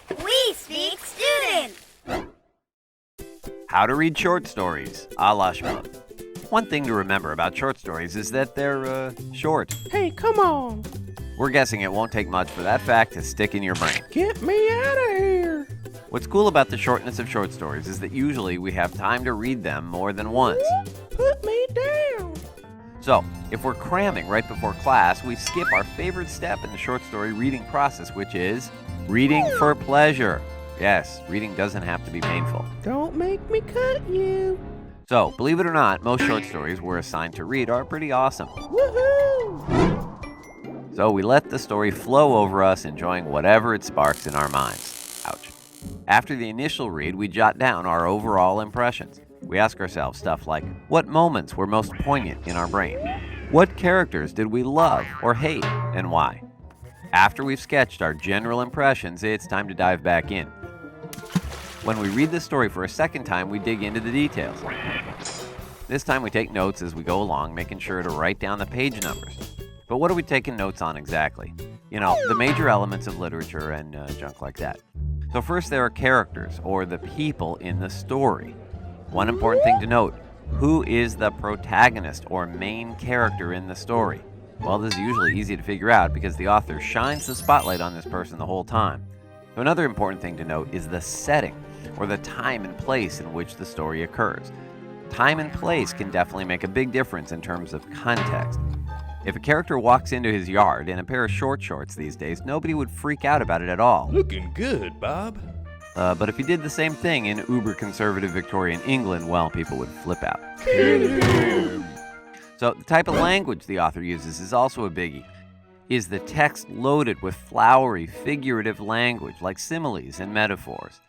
We speak student. How to read short stories, a la Shmoop. One thing to remember about short stories is that they're, short. Hey, come on. We're guessing it won't take much for that fact to stick in your brain. Get me out of here. What's cool about the shortness of short stories is that usually we have time to read them more than once. Put me down. So, if we're cramming right before class, we skip our favorite step in the short story reading process, which is reading for pleasure. Yes, reading doesn't have to be painful. Don't make me cut you. So, believe it or not, most short stories we're assigned to read are pretty awesome. Woohoo! So we let the story flow over us, enjoying whatever it sparks in our minds. Ouch. After the initial read, we jot down our overall impressions. We ask ourselves stuff like, what moments were most poignant in our brain? What characters did we love or hate, and why? After we've sketched our general impressions, it's time to dive back in. When we read the story for a second time, we dig into the details. This time we take notes as we go along, making sure to write down the page numbers. But what are we taking notes on exactly? You know, the major elements of literature and junk like that. So first there are characters, or the people in the story. One important thing to note, who is the protagonist or main character in the story? Well, this is usually easy to figure out because the author shines the spotlight on this person the whole time. So another important thing to note is the setting, or the time and place in which the story occurs. Time and place can definitely make a big difference in terms of context. If a character walks into his yard in a pair of short shorts these days, nobody would freak out about it at all. Looking good, Bob. But if he did the same thing in uber-conservative Victorian England, well, people would flip out. So the type of language the author uses is also a biggie. Is the text loaded with flowery, figurative language like similes and metaphors?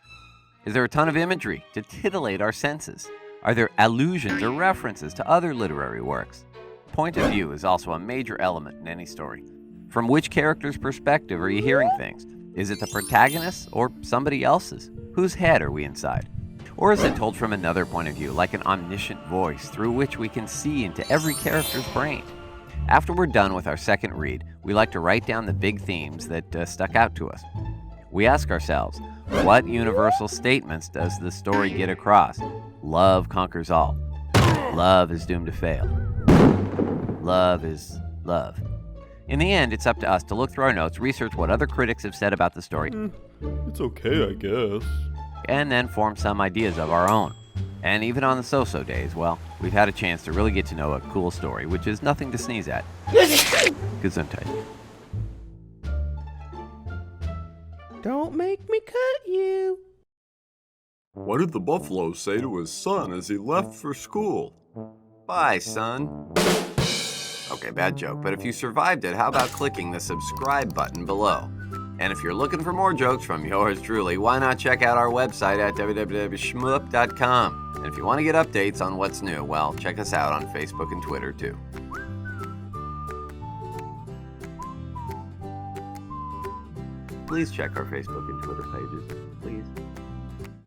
Is there a ton of imagery to titillate our senses? Are there allusions or references to other literary works? Point of view is also a major element in any story. From which character's perspective are you hearing things? Is it the protagonist's or somebody else's? Whose head are we inside? Or is it told from another point of view, like an omniscient voice through which we can see into every character's brain? After we're done with our second read, we like to write down the big themes that stuck out to us. We ask ourselves, what universal statements does the story get across? Love conquers all. Love is doomed to fail. Love is love. In the end, it's up to us to look through our notes, research what other critics have said about the story, It's okay, I guess. and then form some ideas of our own. And even on the so-so days, well, we've had a chance to really get to know a cool story, which is nothing to sneeze at. Gesundheit. Don't make me cut you. What did the buffalo say to his son as he left for school? Bye, son. Okay, bad joke, but if you survived it, how about clicking the subscribe button below? And if you're looking for more jokes from yours truly, why not check out our website at www.shmoop.com. And if you want to get updates on what's new, well, check us out on Facebook and Twitter too. Please check our Facebook and Twitter pages, please.